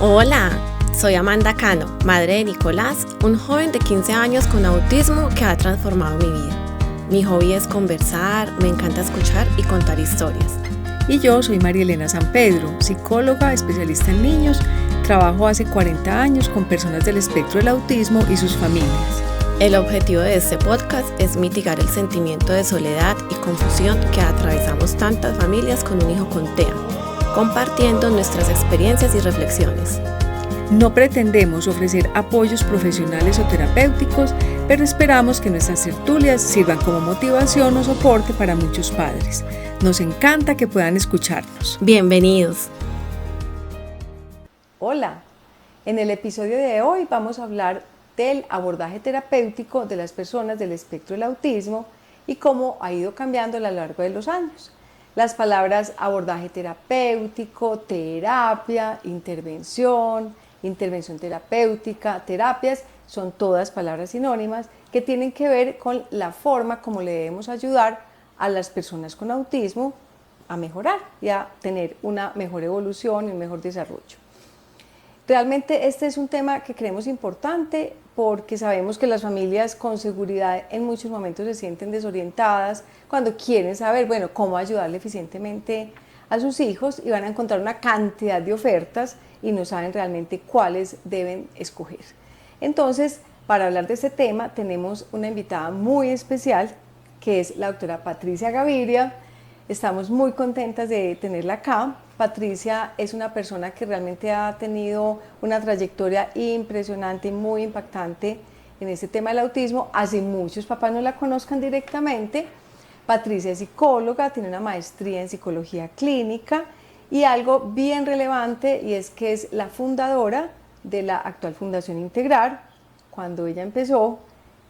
Hola, soy Amanda Cano, madre de Nicolás, un joven de 15 años con autismo que ha transformado mi vida. Mi hobby es conversar, me encanta escuchar y contar historias. Y yo soy María Elena San Pedro, psicóloga, especialista en niños. Trabajo hace 40 años con personas del espectro del autismo y sus familias. El objetivo de este podcast es mitigar el sentimiento de soledad y confusión que atravesamos tantas familias con un hijo con TEA, compartiendo nuestras experiencias y reflexiones. No pretendemos ofrecer apoyos profesionales o terapéuticos, pero esperamos que nuestras tertulias sirvan como motivación o soporte para muchos padres. Nos encanta que puedan escucharnos. Bienvenidos. Hola, en el episodio de hoy vamos a hablar del abordaje terapéutico de las personas del espectro del autismo y cómo ha ido cambiando a lo largo de los años. Las palabras abordaje terapéutico, terapia, intervención terapéutica, terapias, son todas palabras sinónimas que tienen que ver con la forma como le debemos ayudar a las personas con autismo a mejorar y a tener una mejor evolución y un mejor desarrollo. Realmente este es un tema que creemos importante porque sabemos que las familias con seguridad en muchos momentos se sienten desorientadas cuando quieren saber, cómo ayudarle eficientemente a sus hijos y van a encontrar una cantidad de ofertas y no saben realmente cuáles deben escoger. Entonces, para hablar de este tema tenemos una invitada muy especial que es la doctora Patricia Gaviria. Estamos muy contentas de tenerla acá. Patricia es una persona que realmente ha tenido una trayectoria impresionante y muy impactante en este tema del autismo, así muchos papás no la conozcan directamente. Patricia es psicóloga, tiene una maestría en psicología clínica y algo bien relevante y es que es la fundadora de la actual Fundación Integrar. Cuando ella empezó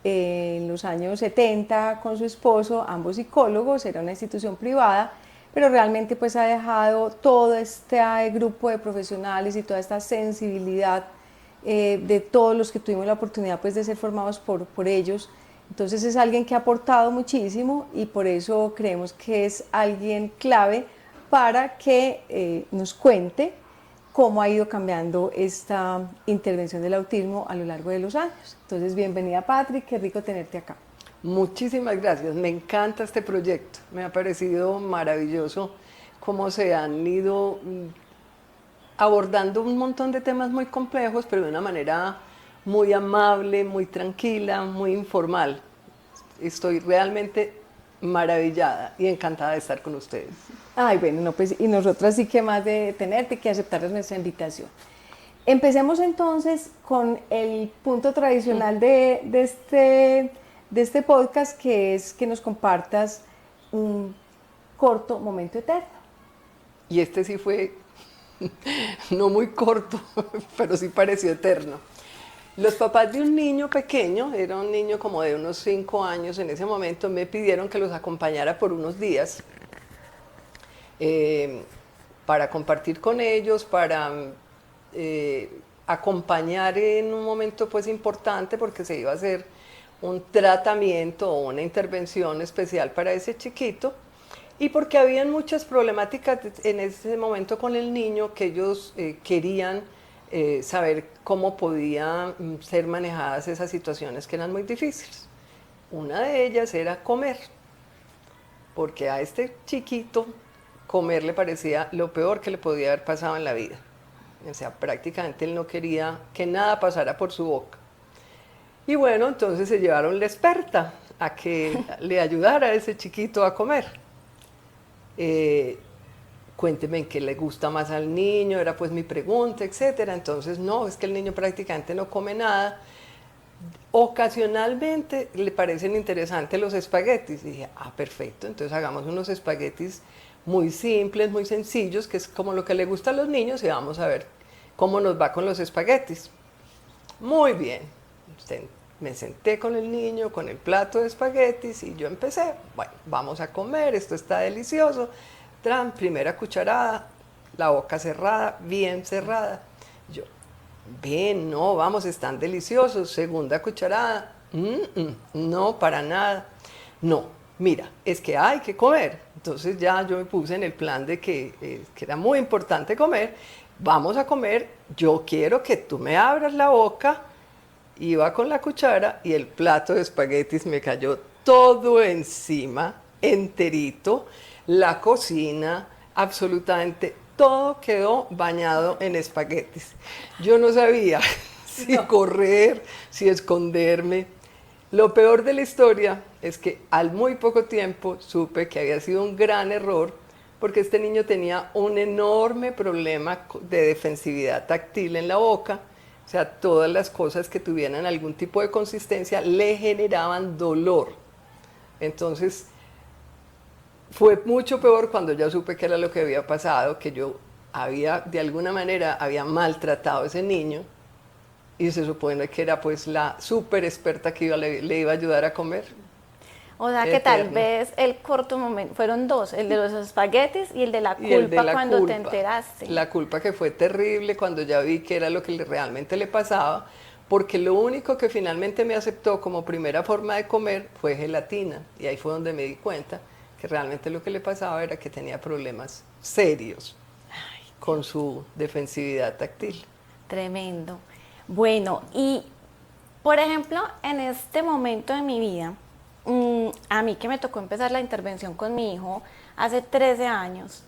en los años 70 con su esposo, ambos psicólogos, era una institución privada, pero realmente pues ha dejado todo este grupo de profesionales y toda esta sensibilidad de todos los que tuvimos la oportunidad pues de ser formados por ellos. Entonces es alguien que ha aportado muchísimo y por eso creemos que es alguien clave para que nos cuente cómo ha ido cambiando esta intervención del autismo a lo largo de los años. Entonces, bienvenida Patrick, qué rico tenerte acá. Muchísimas gracias, me encanta este proyecto, me ha parecido maravilloso cómo se han ido abordando un montón de temas muy complejos, pero de una manera muy amable, muy tranquila, muy informal. Estoy realmente maravillada y encantada de estar con ustedes. Ay, y nosotras sí que más de tenerte que aceptar nuestra invitación. Empecemos entonces con el punto tradicional de este podcast, que es que nos compartas un corto momento eterno. Y este sí fue no muy corto, pero sí pareció eterno. Los papás de un niño pequeño, era un niño como de unos 5 años en ese momento, me pidieron que los acompañara por unos días para compartir con ellos, para acompañar en un momento pues importante porque se iba a hacer un tratamiento o una intervención especial para ese chiquito y porque habían muchas problemáticas en ese momento con el niño que ellos querían saber cómo podían ser manejadas esas situaciones que eran muy difíciles. Una de ellas era comer, porque a este chiquito comer le parecía lo peor que le podía haber pasado en la vida. O sea, prácticamente él no quería que nada pasara por su boca. Y bueno, entonces se llevaron la experta a que le ayudara a ese chiquito a comer. Cuénteme en qué le gusta más al niño, era pues mi pregunta, etcétera. Entonces, no, es que el niño prácticamente no come nada. Ocasionalmente le parecen interesantes los espaguetis. Y dije, perfecto, entonces hagamos unos espaguetis muy simples, muy sencillos, que es como lo que le gusta a los niños y vamos a ver cómo nos va con los espaguetis. Muy bien, me senté con el niño, con el plato de espaguetis y yo empecé, vamos a comer, esto está delicioso. Primera cucharada, la boca cerrada, bien cerrada. Yo, no, vamos, están deliciosos. Segunda cucharada, no, para nada. No, mira, es que hay que comer. Entonces ya yo me puse en el plan de que era muy importante comer, vamos a comer, yo quiero que tú me abras la boca, iba con la cuchara y el plato de espaguetis me cayó todo encima, enterito, la cocina, absolutamente todo quedó bañado en espaguetis. Yo no sabía si correr, si esconderme. Lo peor de la historia es que al muy poco tiempo supe que había sido un gran error porque este niño tenía un enorme problema de defensividad táctil en la boca. O sea, todas las cosas que tuvieran algún tipo de consistencia le generaban dolor. Entonces, fue mucho peor cuando ya supe que era lo que había pasado, que yo había, de alguna manera, había maltratado a ese niño y se supone que era pues la súper experta que le iba a ayudar a comer. O sea que tal vez el corto momento, fueron dos, el de los espaguetis y el de la culpa cuando te enteraste. La culpa que fue terrible cuando ya vi que era lo que realmente le pasaba, porque lo único que finalmente me aceptó como primera forma de comer fue gelatina, y ahí fue donde me di cuenta que realmente lo que le pasaba era que tenía problemas serios con su defensividad táctil. Tremendo. Bueno, y por ejemplo, en este momento de mi vida, a mí que me tocó empezar la intervención con mi hijo hace 13 años,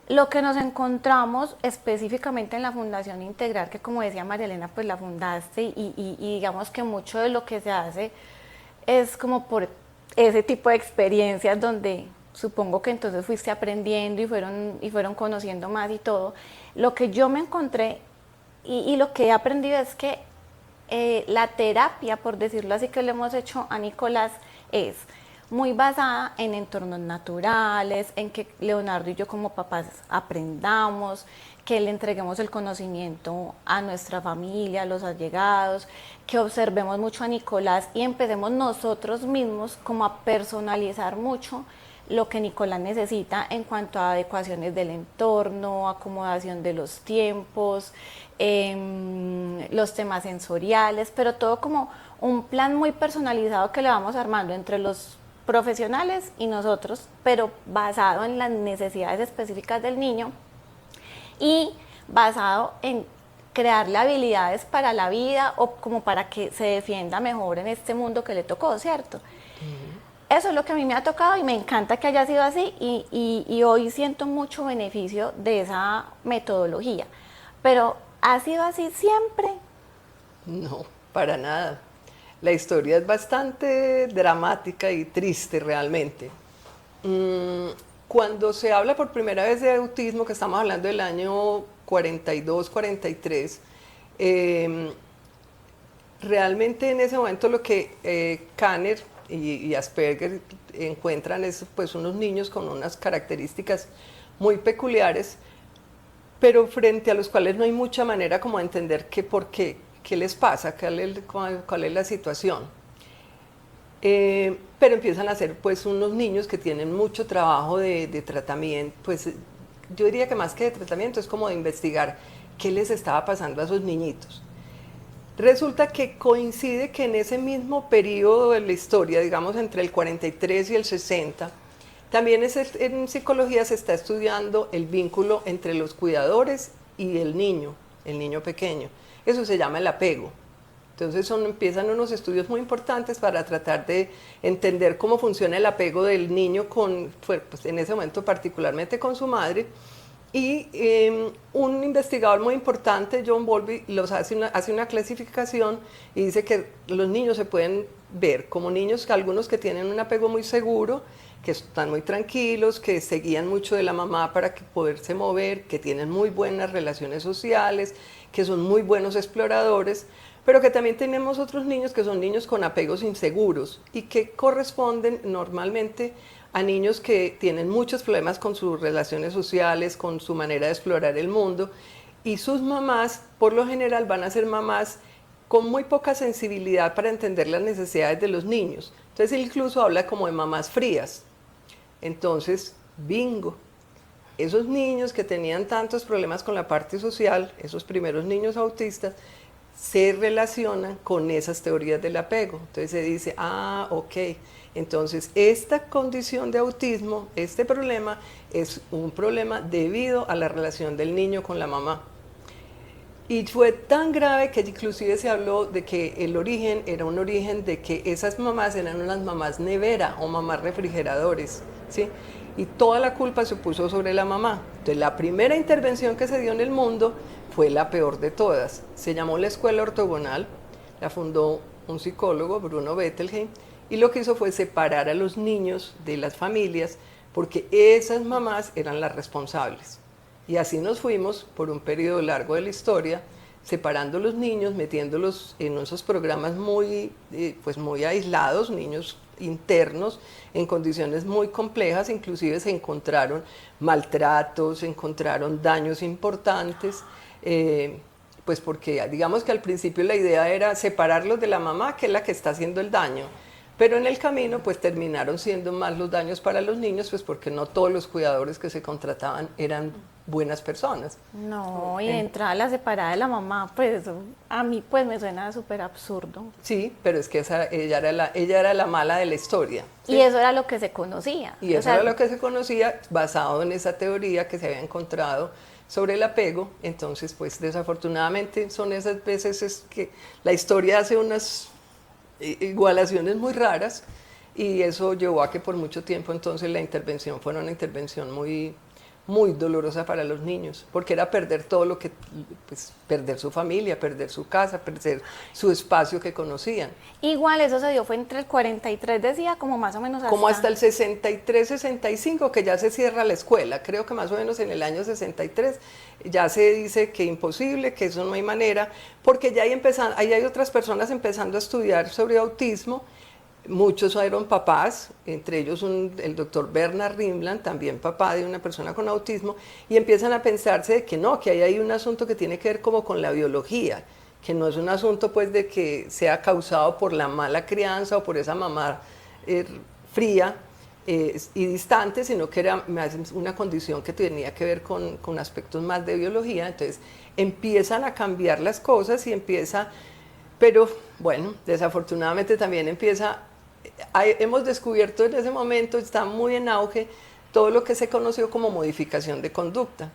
lo que nos encontramos específicamente en la Fundación Integrar, que como decía María Elena, pues la fundaste y digamos que mucho de lo que se hace es como por ese tipo de experiencias donde supongo que entonces fuiste aprendiendo y fueron conociendo más y todo. Lo que yo me encontré y lo que he aprendido es que la terapia, por decirlo así, que le hemos hecho a Nicolás es muy basada en entornos naturales, en que Leonardo y yo como papás aprendamos, que le entreguemos el conocimiento a nuestra familia, a los allegados, que observemos mucho a Nicolás y empecemos nosotros mismos como a personalizar mucho lo que Nicolás necesita en cuanto a adecuaciones del entorno, acomodación de los tiempos, los temas sensoriales, pero todo como un plan muy personalizado que le vamos armando entre los profesionales y nosotros, pero basado en las necesidades específicas del niño y basado en crearle habilidades para la vida o como para que se defienda mejor en este mundo que le tocó, ¿cierto? Eso es lo que a mí me ha tocado y me encanta que haya sido así y hoy siento mucho beneficio de esa metodología. Pero, ¿ha sido así siempre? No, para nada. La historia es bastante dramática y triste realmente. Cuando se habla por primera vez de autismo, que estamos hablando del año 42, 43, realmente en ese momento lo que Kanner y Asperger encuentran es pues unos niños con unas características muy peculiares, pero frente a los cuales no hay mucha manera como de entender qué les pasa, cuál es la situación. Pero empiezan a ser pues unos niños que tienen mucho trabajo de tratamiento, pues yo diría que más que de tratamiento es como de investigar qué les estaba pasando a esos niñitos. Resulta que coincide que en ese mismo periodo de la historia, digamos entre el 43 y el 60, también en psicología se está estudiando el vínculo entre los cuidadores y el niño pequeño. Eso se llama el apego. Entonces empiezan unos estudios muy importantes para tratar de entender cómo funciona el apego del niño pues en ese momento particularmente con su madre. Y un investigador muy importante, John Bowlby, hace una clasificación y dice que los niños se pueden ver como niños, algunos que tienen un apego muy seguro, que están muy tranquilos, que se guían mucho de la mamá para poderse mover, que tienen muy buenas relaciones sociales, que son muy buenos exploradores, pero que también tenemos otros niños que son niños con apegos inseguros y que corresponden normalmente a niños que tienen muchos problemas con sus relaciones sociales, con su manera de explorar el mundo, y sus mamás por lo general van a ser mamás con muy poca sensibilidad para entender las necesidades de los niños. Entonces él incluso habla como de mamás frías. Entonces, bingo, esos niños que tenían tantos problemas con la parte social, esos primeros niños autistas, se relacionan con esas teorías del apego. Entonces se dice, ok, entonces esta condición de autismo, este problema, es un problema debido a la relación del niño con la mamá. Y fue tan grave que inclusive se habló de que el origen era un origen de que esas mamás eran unas mamás nevera o mamás refrigeradores, ¿sí? Y toda la culpa se puso sobre la mamá. Entonces la primera intervención que se dio en el mundo fue la peor de todas. Se llamó la Escuela Ortogonal, la fundó un psicólogo, Bruno Bettelheim, y lo que hizo fue separar a los niños de las familias porque esas mamás eran las responsables. Y así nos fuimos por un periodo largo de la historia, separando los niños, metiéndolos en esos programas muy aislados, niños internos, en condiciones muy complejas. Inclusive se encontraron maltratos, se encontraron daños importantes, pues porque digamos que al principio la idea era separarlos de la mamá, que es la que está haciendo el daño. Pero en el camino pues terminaron siendo más los daños para los niños, pues porque no todos los cuidadores que se contrataban eran buenas personas. No, y de entrada la separada de la mamá, pues a mí pues me suena súper absurdo. Sí, pero es que ella era la mala de la historia, ¿sí? Y eso era lo que se conocía. Y eso era lo que se conocía basado en esa teoría que se había encontrado sobre el apego. Entonces pues desafortunadamente son esas veces que la historia hace unas igualaciones muy raras, y eso llevó a que por mucho tiempo entonces la intervención fuera una intervención muy dolorosa para los niños, porque era perder todo lo que, pues, perder su familia, perder su casa, perder su espacio que conocían. Igual eso se dio, fue entre el 43, decía, como más o menos como hasta el 63, 65, que ya se cierra la escuela. Creo que más o menos en el año 63 ya se dice que imposible, que eso no hay manera, porque ya hay otras personas empezando a estudiar sobre autismo. Muchos fueron papás, entre ellos el doctor Bernard Rimland, también papá de una persona con autismo, y empiezan a pensarse de que no, que ahí hay un asunto que tiene que ver como con la biología, que no es un asunto pues de que sea causado por la mala crianza o por esa mamá fría y distante, sino que era una condición que tenía que ver con aspectos más de biología. Entonces empiezan a cambiar las cosas pero bueno, desafortunadamente también hemos descubierto en ese momento, está muy en auge, todo lo que se conoció como modificación de conducta.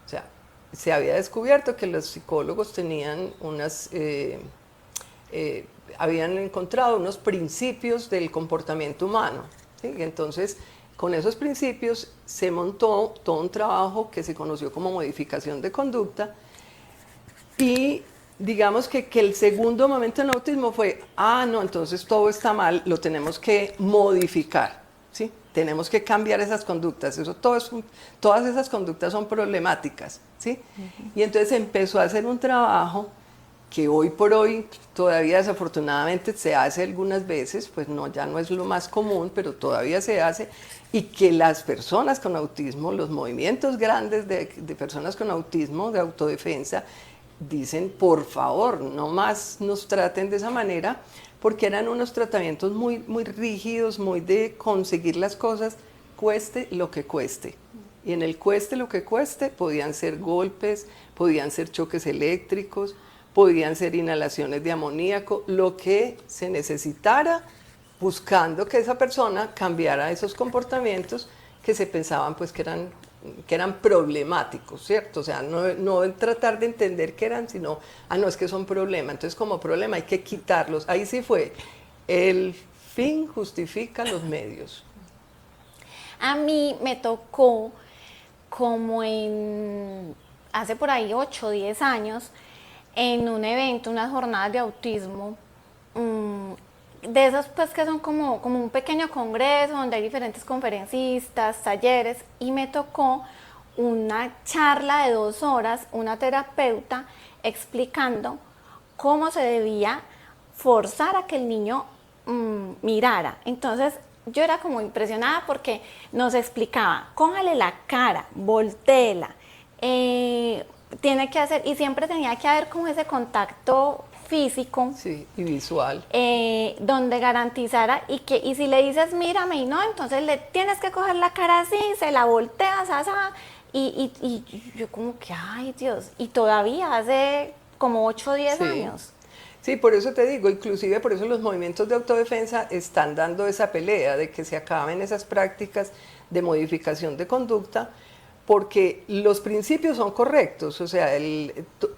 O sea, se había descubierto que los psicólogos tenían habían encontrado unos principios del comportamiento humano, ¿sí? Y entonces, con esos principios se montó todo un trabajo que se conoció como modificación de conducta, y digamos que el segundo momento en el autismo fue, no, entonces todo está mal, lo tenemos que modificar, ¿sí? Tenemos que cambiar esas conductas, todas esas conductas son problemáticas, ¿sí? Uh-huh. Y entonces empezó a hacer un trabajo que hoy por hoy todavía desafortunadamente se hace algunas veces, pues ya no es lo más común, pero todavía se hace, y que las personas con autismo, los movimientos grandes de personas con autismo, de autodefensa, dicen, por favor, no más nos traten de esa manera, porque eran unos tratamientos muy, muy rígidos, muy de conseguir las cosas, cueste lo que cueste. Y en el cueste lo que cueste podían ser golpes, podían ser choques eléctricos, podían ser inhalaciones de amoníaco, lo que se necesitara, buscando que esa persona cambiara esos comportamientos que se pensaban pues que eran problemáticos, ¿cierto? O sea, no el tratar de entender qué eran, sino, no, es que son problemas, entonces como problema hay que quitarlos. Ahí sí fue, el fin justifica los medios. A mí me tocó como hace por ahí 8 o 10 años, en un evento, unas jornadas de autismo, de esos pues que son como un pequeño congreso donde hay diferentes conferencistas, talleres, y me tocó una charla de 2 horas, una terapeuta explicando cómo se debía forzar a que el niño mirara. Entonces yo era como impresionada porque nos explicaba, cójale la cara, voltéela, tiene que hacer, y siempre tenía que haber como ese contacto físico, sí, y visual, donde garantizara, y si le dices mírame y no, entonces le tienes que coger la cara así, se la volteas, y yo como que ay Dios, y todavía hace como 8 o 10 Sí. años. Sí, por eso te digo, inclusive por eso los movimientos de autodefensa están dando esa pelea de que se acaben esas prácticas de modificación de conducta, porque los principios son correctos, o sea,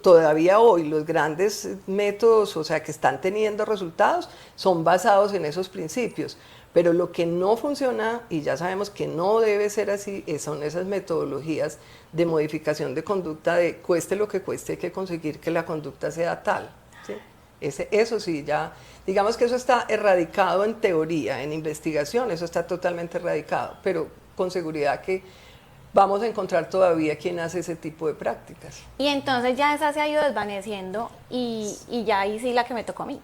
todavía hoy los grandes métodos, o sea, que están teniendo resultados, son basados en esos principios, pero lo que no funciona, y ya sabemos que no debe ser así, son esas metodologías de modificación de conducta de cueste lo que cueste, hay que conseguir que la conducta sea tal, ¿sí? Eso sí, ya, digamos que eso está erradicado en teoría, en investigación, eso está totalmente erradicado, pero con seguridad que vamos a encontrar todavía quien hace ese tipo de prácticas. Y entonces ya esa se ha ido desvaneciendo y ya ahí sí la que me tocó a mí.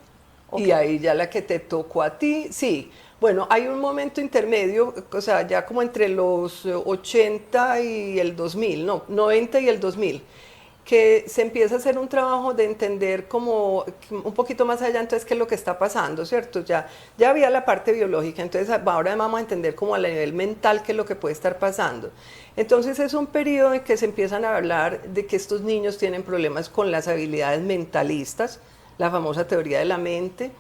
Y ahí ya la que te tocó a ti, sí. Bueno, hay un momento intermedio, o sea, ya como entre los 80 y el 2000, no, 90 y el 2000, que se empieza a hacer un trabajo de entender como un poquito más allá, entonces, qué es lo que está pasando, ¿cierto? Ya había la parte biológica, entonces ahora vamos a entender como a nivel mental qué es lo que puede estar pasando. Entonces es un periodo en que se empiezan a hablar de que estos niños tienen problemas con las habilidades mentalistas, la famosa teoría de la mente.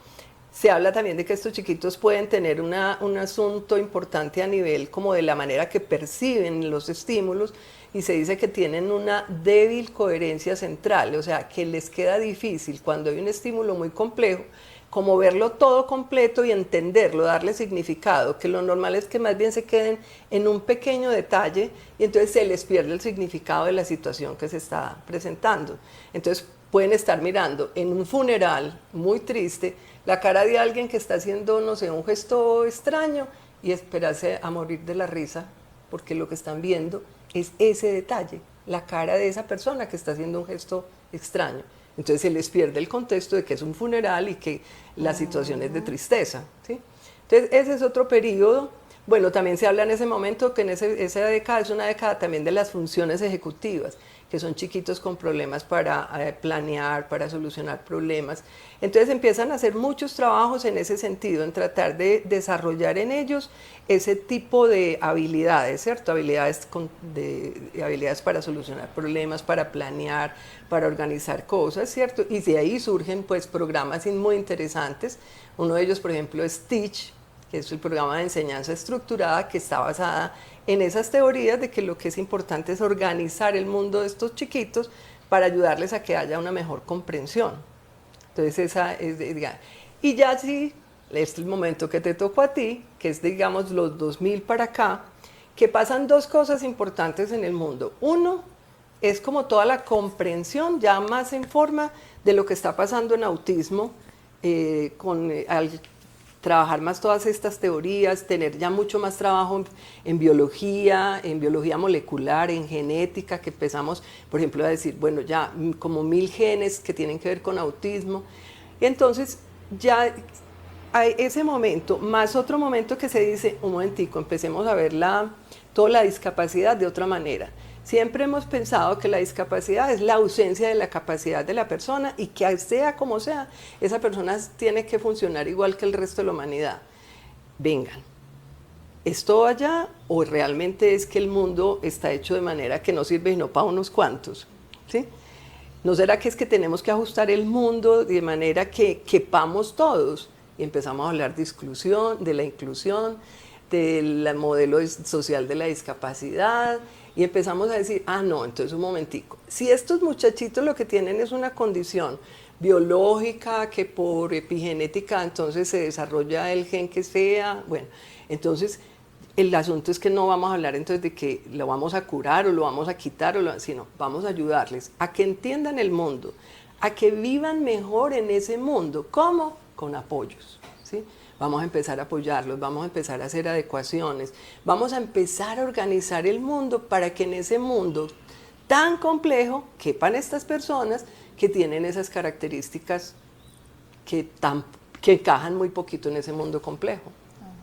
Se habla también de que estos chiquitos pueden tener un asunto importante a nivel como de la manera que perciben los estímulos, y se dice que tienen una débil coherencia central, o sea, que les queda difícil cuando hay un estímulo muy complejo, como verlo todo completo y entenderlo, darle significado, que lo normal es que más bien se queden en un pequeño detalle y entonces se les pierde el significado de la situación que se está presentando. Entonces pueden estar mirando en un funeral muy triste la cara de alguien que está haciendo, no sé, un gesto extraño y esperarse a morir de la risa, porque lo que están viendo es ese detalle, la cara de esa persona que está haciendo un gesto extraño. Entonces se les pierde el contexto de que es un funeral y que la situación es de tristeza, ¿sí? Entonces ese es otro periodo. Bueno, también se habla en ese momento que en esa década es una década también de las funciones ejecutivas, que son chiquitos con problemas para planear, para solucionar problemas. Entonces empiezan a hacer muchos trabajos en ese sentido, en tratar de desarrollar en ellos ese tipo de habilidades, ¿cierto? Habilidades para solucionar problemas, para planear, para organizar cosas, ¿cierto? Y de ahí surgen pues programas muy interesantes. Uno de ellos, por ejemplo, es Teach, que es el programa de enseñanza estructurada, que está basada en esas teorías de que lo que es importante es organizar el mundo de estos chiquitos para ayudarles a que haya una mejor comprensión. Entonces esa es, y ya sí, es el momento que te tocó a ti, que es digamos los 2000 para acá, que pasan dos cosas importantes en el mundo. Uno es como toda la comprensión ya más en forma de lo que está pasando en autismo, al trabajar más todas estas teorías, tener ya mucho más trabajo en biología molecular, en genética, que empezamos, por ejemplo, a decir, bueno, ya como 1000 genes que tienen que ver con autismo. Y entonces ya hay ese momento, más otro momento que se dice, un momentico, empecemos a ver toda la discapacidad de otra manera. Siempre hemos pensado que la discapacidad es la ausencia de la capacidad de la persona y que sea como sea, esa persona tiene que funcionar igual que el resto de la humanidad. Vengan, ¿es todo allá o realmente es que el mundo está hecho de manera que no sirve sino para unos cuantos? ¿Sí? ¿No será que es que tenemos que ajustar el mundo de manera que quepamos todos? Y empezamos a hablar de exclusión, de la inclusión, del modelo social de la discapacidad, y empezamos a decir, no, entonces un momentico, si estos muchachitos lo que tienen es una condición biológica que por epigenética entonces se desarrolla el gen que sea, bueno, entonces el asunto es que no vamos a hablar entonces de que lo vamos a curar o lo vamos a quitar, sino vamos a ayudarles a que entiendan el mundo, a que vivan mejor en ese mundo. ¿Cómo? Con apoyos, ¿sí? Vamos a empezar a apoyarlos, vamos a empezar a hacer adecuaciones, vamos a empezar a organizar el mundo para que en ese mundo tan complejo quepan estas personas que tienen esas características que encajan muy poquito en ese mundo complejo,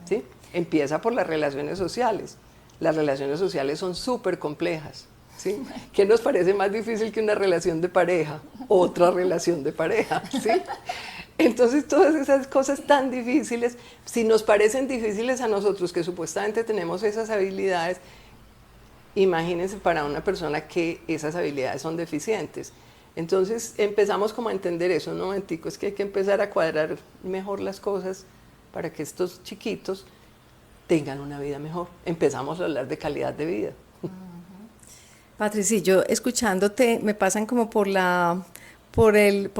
¿sí? Empieza por las relaciones sociales. Las relaciones sociales son súper complejas, ¿sí? ¿Qué nos parece más difícil que una relación de pareja? Otra relación de pareja, ¿sí? Entonces todas esas cosas tan difíciles, si nos parecen difíciles a nosotros que supuestamente tenemos esas habilidades, imagínense para una persona que esas habilidades son deficientes. Entonces empezamos como a entender eso, un momentico, es que hay que empezar a cuadrar mejor las cosas para que estos chiquitos tengan una vida mejor. Empezamos a hablar de calidad de vida. Patricia, yo escuchándote me pasan como por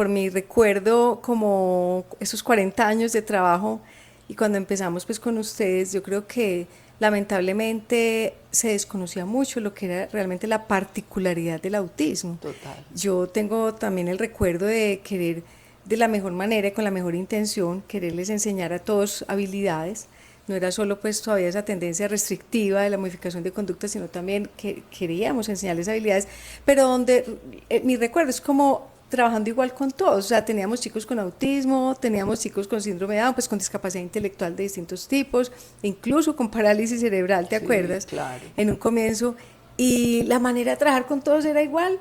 mi recuerdo como esos 40 años de trabajo y cuando empezamos pues con ustedes, yo creo que lamentablemente se desconocía mucho lo que era realmente la particularidad del autismo. Total. Yo tengo también el recuerdo de querer de la mejor manera y con la mejor intención, quererles enseñar a todos habilidades. No era solo pues todavía esa tendencia restrictiva de la modificación de conducta, sino también que queríamos enseñarles habilidades, pero donde mi recuerdo es como trabajando igual con todos, o sea, teníamos chicos con autismo, teníamos chicos con síndrome de Down, pues con discapacidad intelectual de distintos tipos, incluso con parálisis cerebral, ¿te acuerdas? Claro. En un comienzo, y la manera de trabajar con todos era igual,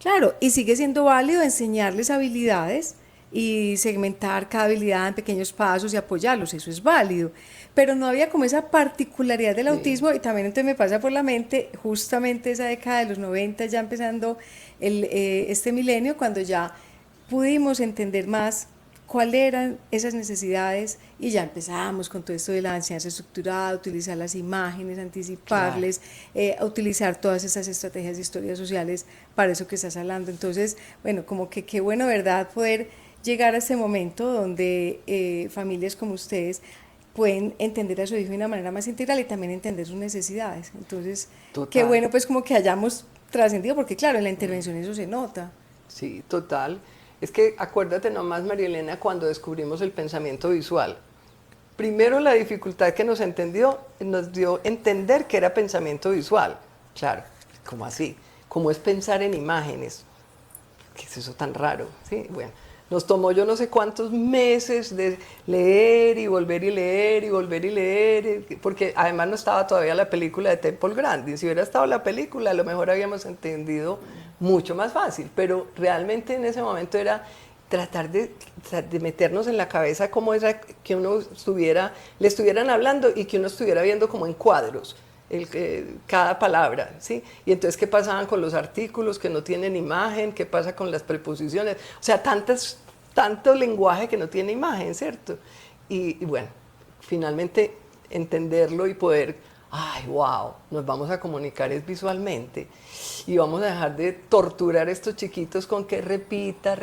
claro, y sigue siendo válido enseñarles habilidades y segmentar cada habilidad en pequeños pasos y apoyarlos, eso es válido, pero no había como esa particularidad del autismo y también entonces me pasa por la mente justamente esa década de los 90, ya empezando este milenio, cuando ya pudimos entender más cuáles eran esas necesidades y ya empezamos con todo esto de la enseñanza estructurada, utilizar las imágenes, anticiparles, a utilizar todas esas estrategias de historias sociales para eso que estás hablando. Entonces, bueno, como que qué bueno, ¿verdad?, poder llegar a este momento donde familias como ustedes pueden entender a su hijo de una manera más integral y también entender sus necesidades. Entonces, Total. qué bueno pues como que hayamos trascendido, porque claro, en la intervención eso se nota. Sí, total. Es que acuérdate nomás, María Elena, cuando descubrimos el pensamiento visual. Primero la dificultad que nos dio entender que era pensamiento visual. Claro, ¿cómo así? ¿Cómo es pensar en imágenes? ¿Qué es eso tan raro? Sí, bueno. Nos tomó yo no sé cuántos meses de leer y volver y leer y volver y leer, porque además no estaba todavía la película de Temple Grandin. Si hubiera estado la película, a lo mejor habíamos entendido mucho más fácil, pero realmente en ese momento era tratar de meternos en la cabeza cómo era que le estuvieran hablando y que uno estuviera viendo como en cuadros cada palabra, ¿sí? Y entonces, ¿qué pasaban con los artículos que no tienen imagen? ¿Qué pasa con las preposiciones? O sea, tanto lenguaje que no tiene imagen, ¿cierto? Y bueno, finalmente entenderlo y poder, ay, wow, nos vamos a comunicar es visualmente y vamos a dejar de torturar a estos chiquitos con que repita,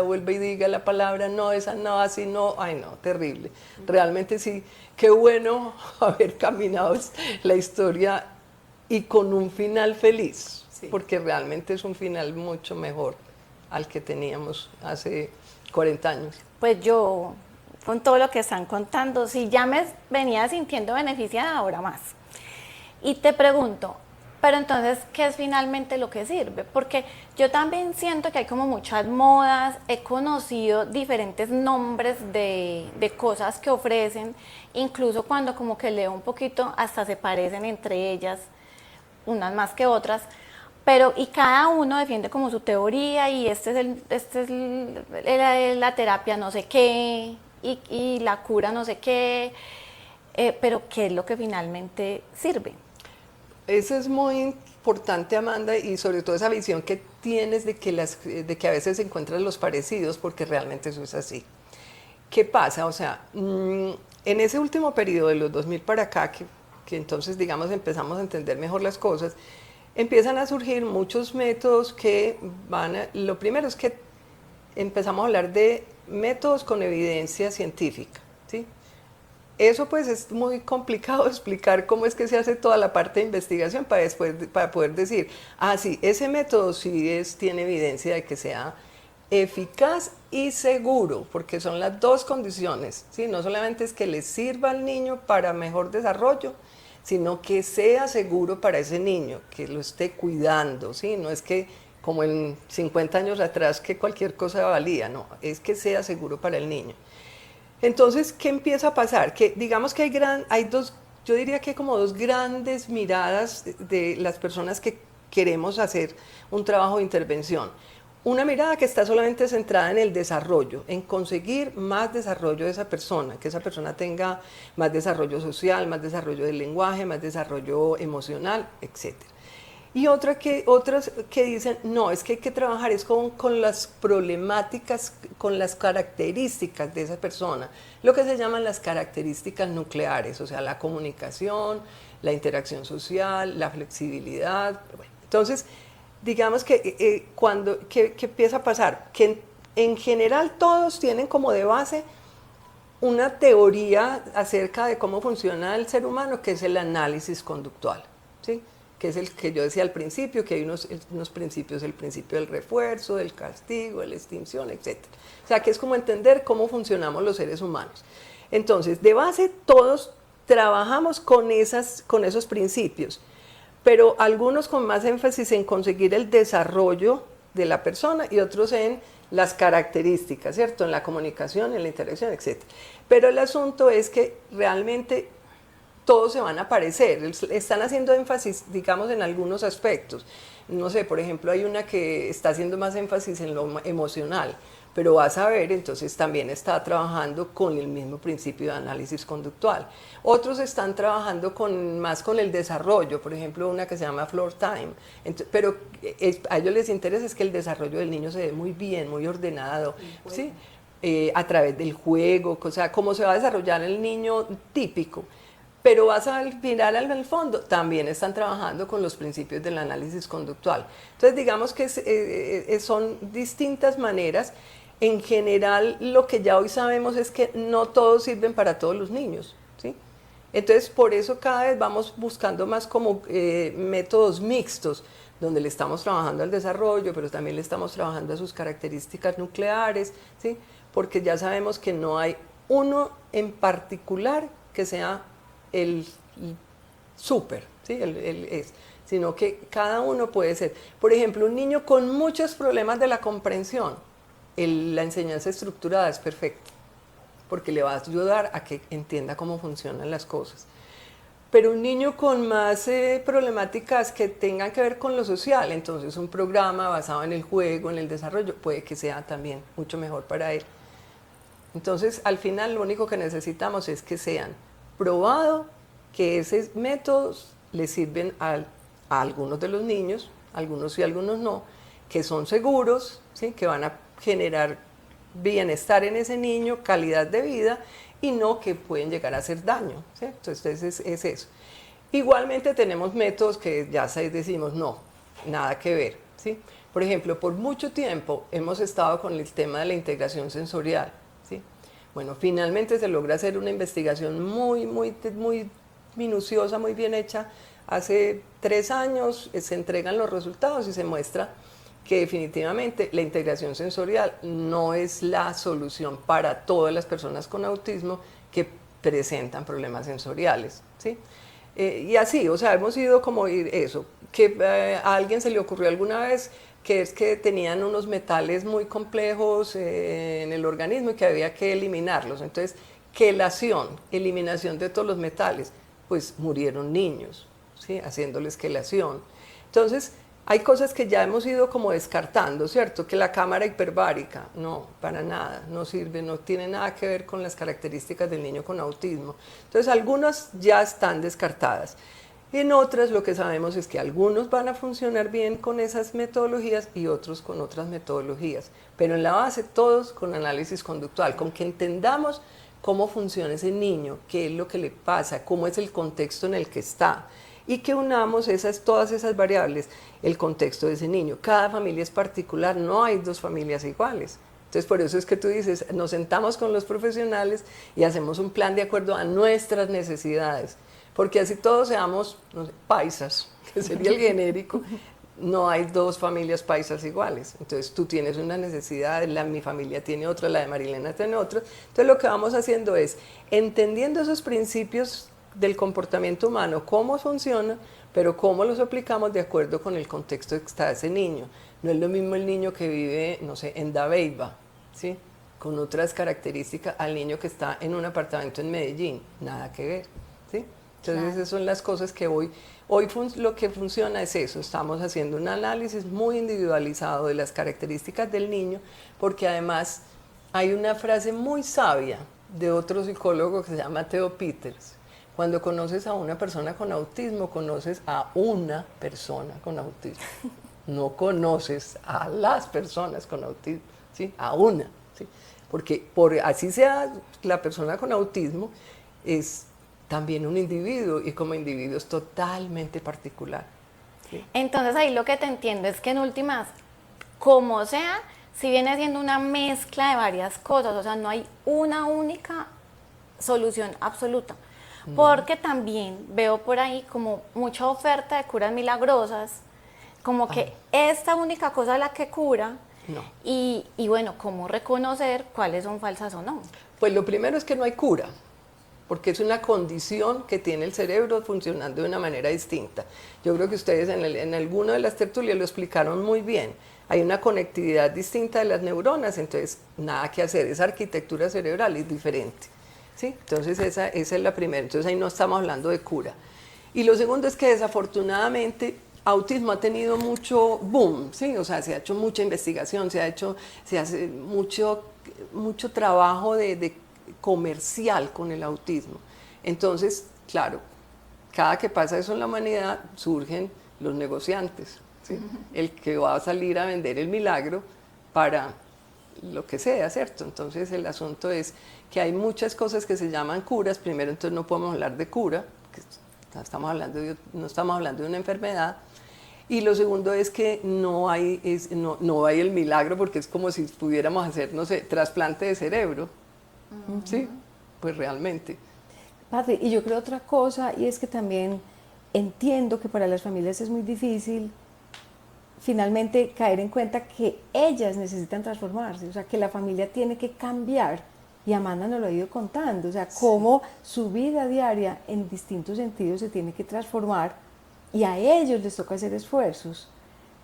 vuelva y diga la palabra, no, esa no, así no, ay no, terrible. Realmente sí, qué bueno haber caminado la historia y con un final feliz, sí, porque realmente es un final mucho mejor al que teníamos hace 40 años. Pues yo, con todo lo que están contando, si ya me venía sintiendo beneficiada, ahora más. Y te pregunto, pero entonces, ¿qué es finalmente lo que sirve? Porque yo también siento que hay como muchas modas, he conocido diferentes nombres de cosas que ofrecen, incluso cuando como que leo un poquito, hasta se parecen entre ellas, unas más que otras, pero y cada uno defiende como su teoría y la terapia no sé qué y la cura no sé qué, pero ¿qué es lo que finalmente sirve? Eso es muy importante, Amanda, y sobre todo esa visión que tienes de que a veces encuentras los parecidos, porque realmente eso es así. ¿Qué pasa? O sea, en ese último periodo de los 2000 para acá, que entonces, digamos, empezamos a entender mejor las cosas, empiezan a surgir muchos métodos que lo primero es que empezamos a hablar de métodos con evidencia científica, ¿sí? Eso pues es muy complicado explicar cómo es que se hace toda la parte de investigación para poder decir, sí, ese método sí tiene evidencia de que sea eficaz y seguro, porque son las dos condiciones, ¿sí? No solamente es que le sirva al niño para mejor desarrollo, sino que sea seguro para ese niño, que lo esté cuidando, ¿sí? No es que como en 50 años atrás que cualquier cosa valía, no, es que sea seguro para el niño. Entonces, ¿qué empieza a pasar? Que digamos que hay dos, yo diría que hay como dos grandes miradas de las personas que queremos hacer un trabajo de intervención. Una mirada que está solamente centrada en el desarrollo, en conseguir más desarrollo de esa persona, que esa persona tenga más desarrollo social, más desarrollo del lenguaje, más desarrollo emocional, etc. Y otras que dicen, no, es que hay que trabajar es con las problemáticas, con las características de esa persona, lo que se llaman las características nucleares, o sea, la comunicación, la interacción social, la flexibilidad. Bueno, entonces, digamos que ¿qué empieza a pasar? Que en general todos tienen como de base una teoría acerca de cómo funciona el ser humano, que es el análisis conductual, ¿sí? Que es el que yo decía al principio, que hay unos principios, el principio del refuerzo, del castigo, de la extinción, etc. O sea, que es como entender cómo funcionamos los seres humanos. Entonces, de base, todos trabajamos con esos principios, pero algunos con más énfasis en conseguir el desarrollo de la persona y otros en las características, ¿cierto? En la comunicación, en la interacción, etc. Pero el asunto es que realmente todos se van a parecer, están haciendo énfasis, digamos, en algunos aspectos. No sé, por ejemplo, hay una que está haciendo más énfasis en lo emocional, pero vas a ver, entonces también está trabajando con el mismo principio de análisis conductual. Otros están trabajando más con el desarrollo, por ejemplo, una que se llama Floor Time, pero a ellos les interesa es que el desarrollo del niño se ve muy bien, muy ordenado, ¿sí? A través del juego, o sea, cómo se va a desarrollar el niño típico. Pero vas a mirar al fondo, también están trabajando con los principios del análisis conductual. Entonces, digamos que son distintas maneras. En general, lo que ya hoy sabemos es que no todos sirven para todos los niños, ¿sí? Entonces, por eso cada vez vamos buscando más como métodos mixtos, donde le estamos trabajando al desarrollo, pero también le estamos trabajando a sus características nucleares, ¿sí? Porque ya sabemos que no hay uno en particular que sea el súper, ¿sí? Sino que cada uno puede ser. Por ejemplo, un niño con muchos problemas de la comprensión, la enseñanza estructurada es perfecta, porque le va a ayudar a que entienda cómo funcionan las cosas. Pero un niño con más problemáticas que tengan que ver con lo social, entonces un programa basado en el juego, en el desarrollo, puede que sea también mucho mejor para él. Entonces, al final, lo único que necesitamos es que sean probado que esos métodos le sirven a algunos de los niños, algunos sí, algunos no, que son seguros, ¿sí? Que van a generar bienestar en ese niño, calidad de vida, y no que pueden llegar a hacer daño, ¿sí? Entonces es eso. Igualmente tenemos métodos que ya decimos no, nada que ver, ¿sí? Por ejemplo, por mucho tiempo hemos estado con el tema de la integración sensorial, ¿sí? Bueno, finalmente se logra hacer una investigación muy minuciosa, muy bien hecha. Hace 3 años se entregan los resultados y se muestra que definitivamente la integración sensorial no es la solución para todas las personas con autismo que presentan problemas sensoriales, ¿sí? Y así, o sea, hemos ido como eso, que a alguien se le ocurrió alguna vez que es que tenían unos metales muy complejos en el organismo y que había que eliminarlos. Entonces, quelación, eliminación de todos los metales, pues murieron niños, ¿sí? Haciéndoles quelación. Entonces, hay cosas que ya hemos ido como descartando, ¿cierto? Que la cámara hiperbárica, no, para nada, no sirve, no tiene nada que ver con las características del niño con autismo. Entonces, algunas ya están descartadas. En otras lo que sabemos es que algunos van a funcionar bien con esas metodologías y otros con otras metodologías, pero en la base todos con análisis conductual, con que entendamos cómo funciona ese niño, qué es lo que le pasa, cómo es el contexto en el que está y que unamos todas esas variables, el contexto de ese niño. Cada familia es particular, no hay 2 familias iguales. Entonces, por eso es que tú dices, nos sentamos con los profesionales y hacemos un plan de acuerdo a nuestras necesidades. Porque así todos seamos, no sé, paisas, que sería el genérico, no hay 2 familias paisas iguales. Entonces tú tienes una necesidad, mi familia tiene otra, la de Marilena tiene otra. Entonces lo que vamos haciendo es, entendiendo esos principios del comportamiento humano, cómo funcionan, pero cómo los aplicamos de acuerdo con el contexto que está ese niño. No es lo mismo el niño que vive, no sé, en Dabeiba, ¿sí? Con otras características, al niño que está en un apartamento en Medellín, nada que ver, ¿sí? Entonces claro, esas son las cosas que hoy lo que funciona es eso, estamos haciendo un análisis muy individualizado de las características del niño, porque además hay una frase muy sabia de otro psicólogo que se llama Theo Peters, Cuando conoces a una persona con autismo, conoces a una persona con autismo. No conoces a las personas con autismo, ¿sí? A una, ¿sí? Porque así sea la persona con autismo, es también un individuo y como individuo es totalmente particular. ¿Sí? Entonces ahí lo que te entiendo es que en últimas, como sea, si viene siendo una mezcla de varias cosas, o sea, no hay una única solución absoluta. Porque también veo por ahí como mucha oferta de curas milagrosas, como que esta única cosa es la que cura, No. y bueno, cómo reconocer cuáles son falsas o no. Pues lo primero es que no hay cura, porque es una condición que tiene el cerebro funcionando de una manera distinta. Yo creo que ustedes en alguna de las tertulias lo explicaron muy bien. Hay una conectividad distinta de las neuronas, entonces nada que hacer, esa arquitectura cerebral es diferente. ¿Sí? Entonces esa es la primera, entonces ahí no estamos hablando de cura. Y lo segundo es que desafortunadamente autismo ha tenido mucho boom, ¿sí? O sea, se ha hecho mucha investigación, se hace mucho trabajo de comercial con el autismo. Entonces, claro, cada que pasa eso en la humanidad surgen los negociantes, ¿sí? El que va a salir a vender el milagro para lo que sea, ¿cierto? Entonces el asunto es que hay muchas cosas que se llaman curas. Primero, entonces no podemos hablar de cura, que no estamos hablando de una enfermedad. Y lo segundo es que no hay el milagro, porque es como si pudiéramos hacer, no sé, trasplante de cerebro. Sí, pues realmente. Padre, y yo creo otra cosa, y es que también entiendo que para las familias es muy difícil finalmente caer en cuenta que ellas necesitan transformarse, o sea, que la familia tiene que cambiar, y Amanda nos lo ha ido contando, o sea, cómo su vida diaria en distintos sentidos se tiene que transformar, y a ellos les toca hacer esfuerzos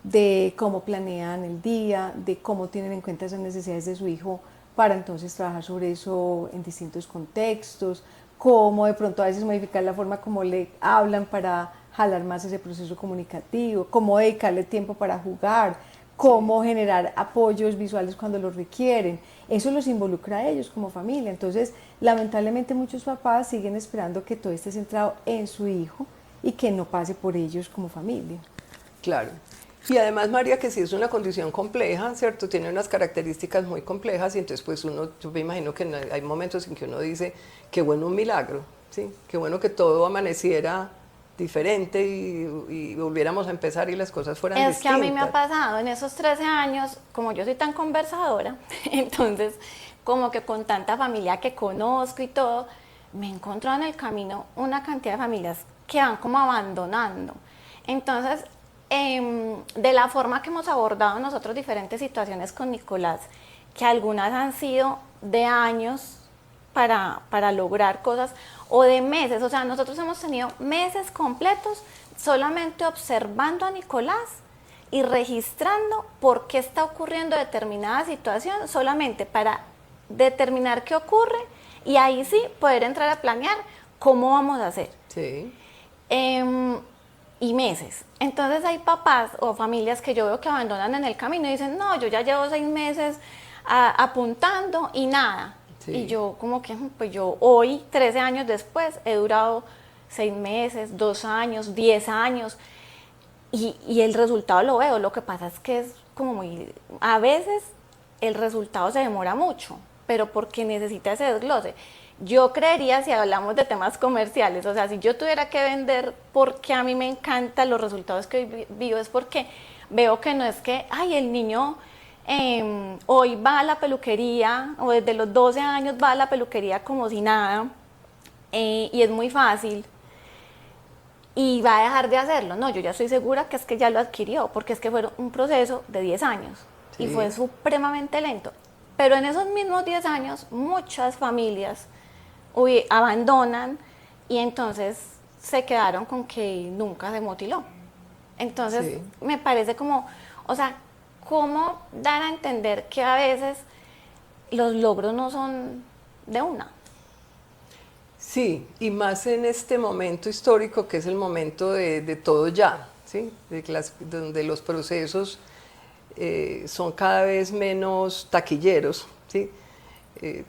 de cómo planean el día, de cómo tienen en cuenta esas necesidades de su hijo para entonces trabajar sobre eso en distintos contextos, cómo de pronto a veces modificar la forma como le hablan para jalar más ese proceso comunicativo, cómo dedicarle tiempo para jugar, cómo generar apoyos visuales cuando los requieren. Eso los involucra a ellos como familia. Entonces, lamentablemente muchos papás siguen esperando que todo esté centrado en su hijo y que no pase por ellos como familia. Claro. Y además, María, que sí es una condición compleja, ¿cierto? Tiene unas características muy complejas y entonces pues yo me imagino que hay momentos en que uno dice, qué bueno un milagro, ¿sí? Qué bueno que todo amaneciera diferente y volviéramos a empezar y las cosas fueran distintas. Es que a mí me ha pasado en esos 13 años, como yo soy tan conversadora, entonces como que con tanta familia que conozco y todo, me he encontrado en el camino una cantidad de familias que van como abandonando. Entonces, de la forma que hemos abordado nosotros diferentes situaciones con Nicolás, que algunas han sido de años para lograr cosas, o de meses, o sea, nosotros hemos tenido meses completos solamente observando a Nicolás y registrando por qué está ocurriendo determinada situación, solamente para determinar qué ocurre y ahí sí poder entrar a planear cómo vamos a hacer. Sí. Y meses. Entonces hay papás o familias que yo veo que abandonan en el camino y dicen, no, yo ya llevo 6 meses apuntando y nada. Sí. Y yo como que, pues yo hoy, 13 años después, he durado 6 meses, 2 años, 10 años y el resultado lo veo. Lo que pasa es que es como muy, a veces el resultado se demora mucho, pero porque necesita ese desglose. Yo creería, si hablamos de temas comerciales, o sea, si yo tuviera que vender porque a mí me encantan los resultados que hoy vivo, es porque veo que no es que, ay, el niño hoy va a la peluquería, o desde los 12 años va a la peluquería como si nada, y es muy fácil, y va a dejar de hacerlo. No, yo ya estoy segura que es que ya lo adquirió, porque es que fue un proceso de 10 años, sí. Y fue supremamente lento. Pero en esos mismos 10 años, muchas familias abandonan y entonces se quedaron con que nunca se motiló. Entonces, sí. Me parece como, o sea, cómo dar a entender que a veces los logros no son de una. Sí, y más en este momento histórico que es el momento de todo ya, ¿sí? Donde los procesos son cada vez menos taquilleros, ¿sí?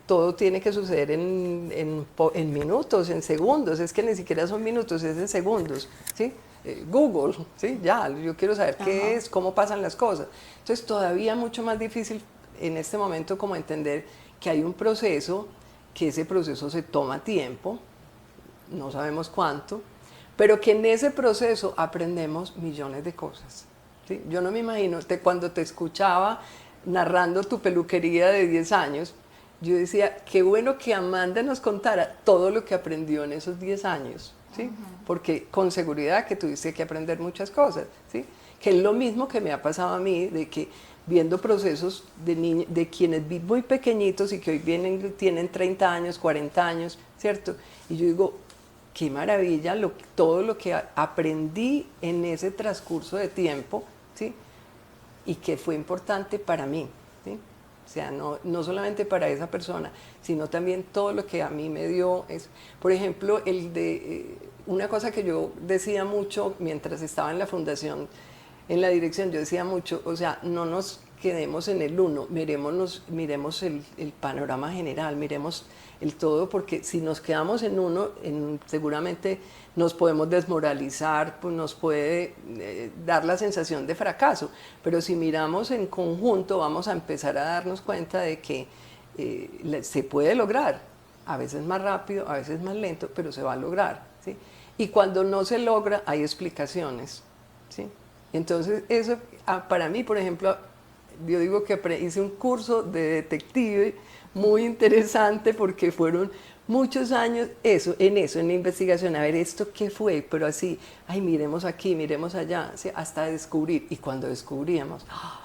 todo tiene que suceder en minutos, en segundos, es que ni siquiera son minutos, es en segundos, ¿sí? Google, ¿sí? Ya, yo quiero saber qué es, cómo pasan las cosas. Entonces todavía mucho más difícil en este momento como entender que hay un proceso, que ese proceso se toma tiempo, no sabemos cuánto, pero que en ese proceso aprendemos millones de cosas, ¿sí? Yo no me imagino, cuando te escuchaba narrando tu peluquería de 10 años, yo decía, qué bueno que Amanda nos contara todo lo que aprendió en esos 10 años, ¿sí? Porque con seguridad que tuviste que aprender muchas cosas, ¿sí? Que es lo mismo que me ha pasado a mí, de que viendo procesos de quienes vi muy pequeñitos y que hoy tienen 30 años, 40 años, ¿cierto? Y yo digo, qué maravilla todo lo que aprendí en ese transcurso de tiempo, ¿sí? Y que fue importante para mí, ¿sí? O sea, no solamente para esa persona, sino también todo lo que a mí me dio. Por ejemplo, una cosa que yo decía mucho mientras estaba en la fundación, en la dirección, yo decía mucho, o sea, no nos quedemos en el uno, miremos el panorama general, miremos el todo, porque si nos quedamos en uno, seguramente nos podemos desmoralizar, pues nos puede dar la sensación de fracaso, pero si miramos en conjunto vamos a empezar a darnos cuenta de que se puede lograr, a veces más rápido, a veces más lento, pero se va a lograr, ¿sí? Y cuando no se logra hay explicaciones, ¿sí? Entonces eso para mí, por ejemplo, yo digo que hice un curso de detective muy interesante porque fueron muchos años en la investigación, a ver esto qué fue, pero así, ay, miremos aquí, miremos allá, ¿sí? Hasta descubrir. Y cuando descubríamos, ¡oh,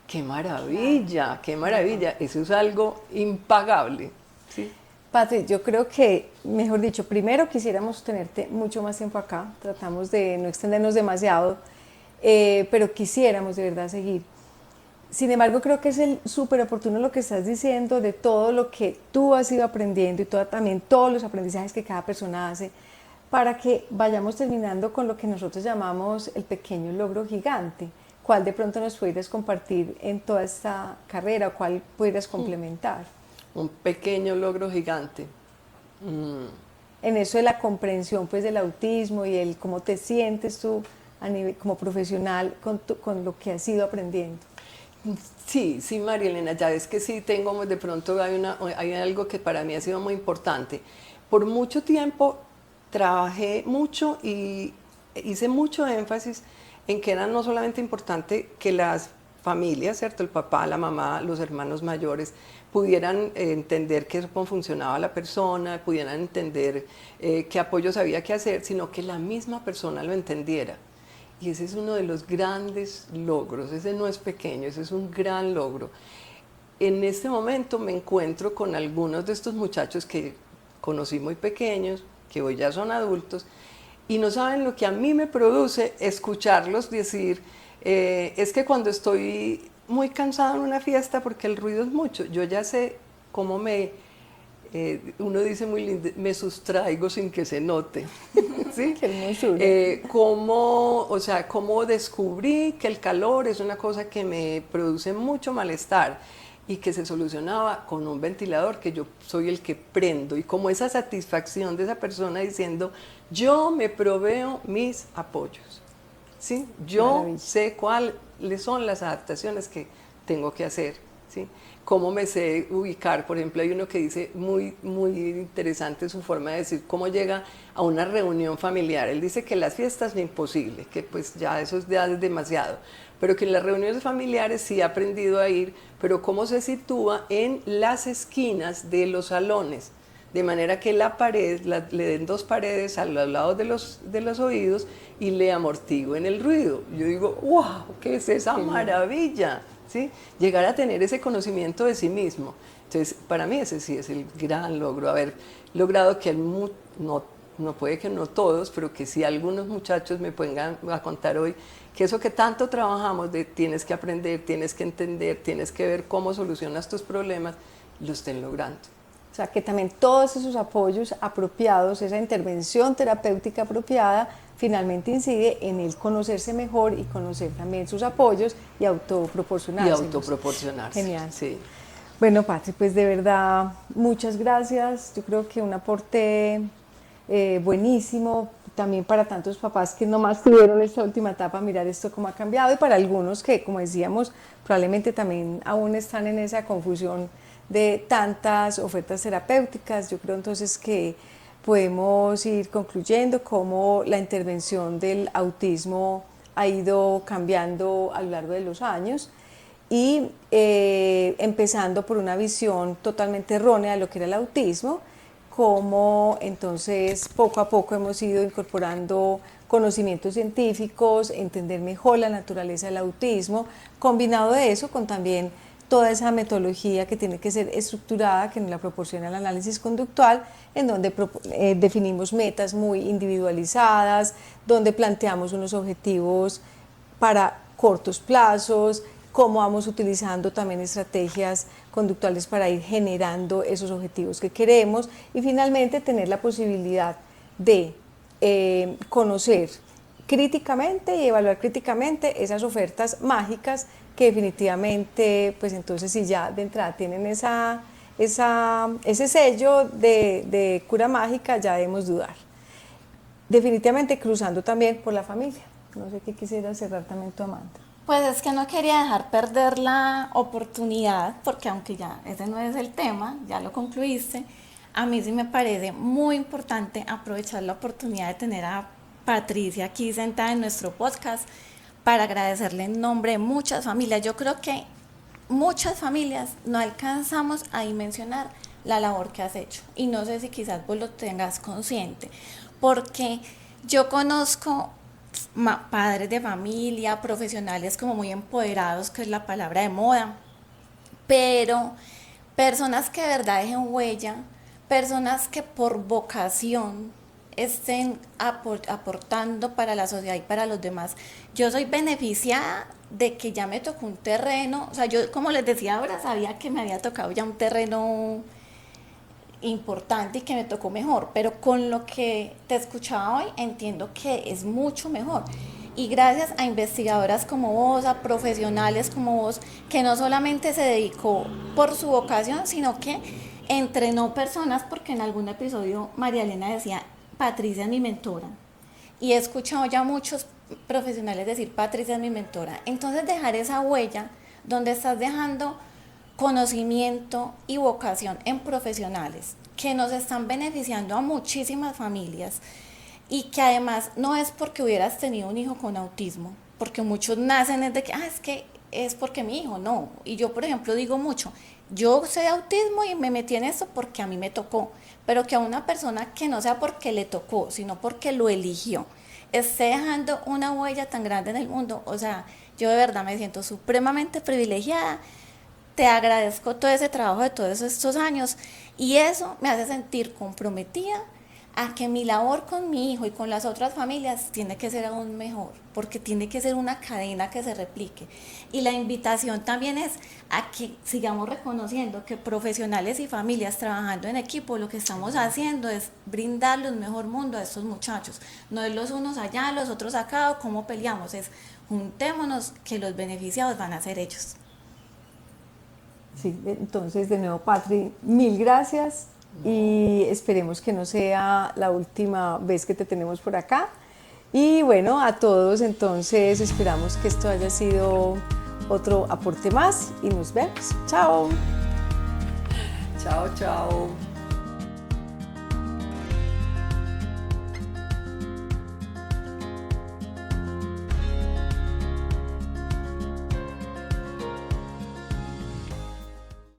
qué maravilla, qué maravilla! Eso es algo impagable, ¿sí? Patri, yo creo que, mejor dicho, primero quisiéramos tenerte mucho más tiempo acá, tratamos de no extendernos demasiado, pero quisiéramos de verdad seguir. Sin embargo, creo que es súper oportuno lo que estás diciendo de todo lo que tú has ido aprendiendo y también todos los aprendizajes que cada persona hace, para que vayamos terminando con lo que nosotros llamamos el pequeño logro gigante. ¿Cuál de pronto nos pudieras compartir en toda esta carrera o cuál pudieras complementar? Un pequeño logro gigante. En eso de la comprensión pues, del autismo y el cómo te sientes tú a nivel, como profesional con lo que has ido aprendiendo. Sí, María Elena, ya ves que sí tengo, de pronto hay algo que para mí ha sido muy importante. Por mucho tiempo trabajé mucho y hice mucho énfasis en que era no solamente importante que las familias, ¿cierto? El papá, la mamá, los hermanos mayores pudieran entender cómo funcionaba la persona, pudieran entender qué apoyos había que hacer, sino que la misma persona lo entendiera. Y ese es uno de los grandes logros, ese no es pequeño, ese es un gran logro. En este momento me encuentro con algunos de estos muchachos que conocí muy pequeños, que hoy ya son adultos, y no saben lo que a mí me produce escucharlos decir, es que cuando estoy muy cansado en una fiesta, porque el ruido es mucho, yo ya sé cómo uno dice muy lindo, me sustraigo sin que se note, ¿sí? Qué hermosura. Cómo descubrí que el calor es una cosa que me produce mucho malestar y que se solucionaba con un ventilador que yo soy el que prendo, y como esa satisfacción de esa persona diciendo, yo me proveo mis apoyos, ¿sí? Yo sé cuáles son las adaptaciones que tengo que hacer, ¿sí? Cómo me sé ubicar. Por ejemplo, hay uno que dice, muy interesante su forma de decir, cómo llega a una reunión familiar. Él dice que las fiestas es imposible, que pues ya eso es demasiado, pero que en las reuniones familiares sí ha aprendido a ir, pero cómo se sitúa en las esquinas de los salones, de manera que la pared, le den dos paredes a los lados de los oídos y le amortiguen el ruido. Yo digo, wow, ¿qué es esa maravilla? ¿Sí? Llegar a tener ese conocimiento de sí mismo. Entonces, para mí ese sí es el gran logro, haber logrado que no puede que no todos, pero que sí algunos muchachos me vengan a contar hoy que eso que tanto trabajamos de tienes que aprender, tienes que entender, tienes que ver cómo solucionas tus problemas, lo estén logrando. O sea, que también todos esos apoyos apropiados, esa intervención terapéutica apropiada, finalmente incide en el conocerse mejor y conocer también sus apoyos y autoproporcionarse. Y autoproporcionarse. Genial. Sí. Bueno, Patri, pues de verdad, muchas gracias. Yo creo que un aporte buenísimo también para tantos papás que nomás tuvieron esta última etapa, mirar esto cómo ha cambiado, y para algunos que, como decíamos, probablemente también aún están en esa confusión de tantas ofertas terapéuticas. Yo creo entonces que podemos ir concluyendo cómo la intervención del autismo ha ido cambiando a lo largo de los años, y empezando por una visión totalmente errónea de lo que era el autismo, como entonces poco a poco hemos ido incorporando conocimientos científicos, entender mejor la naturaleza del autismo, combinado de eso con también toda esa metodología que tiene que ser estructurada, que nos la proporciona el análisis conductual, en donde definimos metas muy individualizadas, donde planteamos unos objetivos para cortos plazos, cómo vamos utilizando también estrategias conductuales para ir generando esos objetivos que queremos, y finalmente tener la posibilidad de conocer críticamente y evaluar críticamente esas ofertas mágicas que definitivamente, pues entonces si ya de entrada tienen ese sello de cura mágica, ya debemos dudar. Definitivamente cruzando también por la familia. No sé qué quisiera cerrar también tu, Amanda. Pues es que no quería dejar perder la oportunidad, porque aunque ya ese no es el tema, ya lo concluiste, a mí sí me parece muy importante aprovechar la oportunidad de tener a Patricia aquí sentada en nuestro podcast para agradecerle en nombre de muchas familias. Yo creo que muchas familias no alcanzamos a dimensionar la labor que has hecho, y no sé si quizás vos lo tengas consciente, porque yo conozco padres de familia, profesionales como muy empoderados, que es la palabra de moda, pero personas que de verdad dejen huella, personas que por vocación estén aportando para la sociedad y para los demás. Yo soy beneficiada de que ya me tocó un terreno, o sea, yo como les decía ahora, sabía que me había tocado ya un terreno importante y que me tocó mejor, pero con lo que te escuchaba hoy entiendo que es mucho mejor, y gracias a investigadoras como vos, a profesionales como vos, que no solamente se dedicó por su vocación, sino que entrenó personas, porque en algún episodio María Elena decía, Patricia es mi mentora, y he escuchado ya muchos profesionales decir, Patricia es mi mentora. Entonces dejar esa huella donde estás dejando conocimiento y vocación en profesionales que nos están beneficiando a muchísimas familias, y que además no es porque hubieras tenido un hijo con autismo, porque muchos nacen es de que, es que es porque mi hijo, no. Y yo, por ejemplo, digo mucho, yo sé de autismo y me metí en esto porque a mí me tocó, pero que a una persona que no sea porque le tocó, sino porque lo eligió, esté dejando una huella tan grande en el mundo, o sea, yo de verdad me siento supremamente privilegiada. Te agradezco todo ese trabajo de todos estos años, y eso me hace sentir comprometida a que mi labor con mi hijo y con las otras familias tiene que ser aún mejor, porque tiene que ser una cadena que se replique. Y la invitación también es a que sigamos reconociendo que profesionales y familias trabajando en equipo, lo que estamos haciendo es brindarle un mejor mundo a estos muchachos. No es los unos allá, los otros acá, o cómo peleamos, es juntémonos, que los beneficiados van a ser ellos. Sí, entonces de nuevo, Patri, mil gracias, y esperemos que no sea la última vez que te tenemos por acá. Y bueno, a todos entonces esperamos que esto haya sido otro aporte más, y nos vemos. Chao. Chao, chao.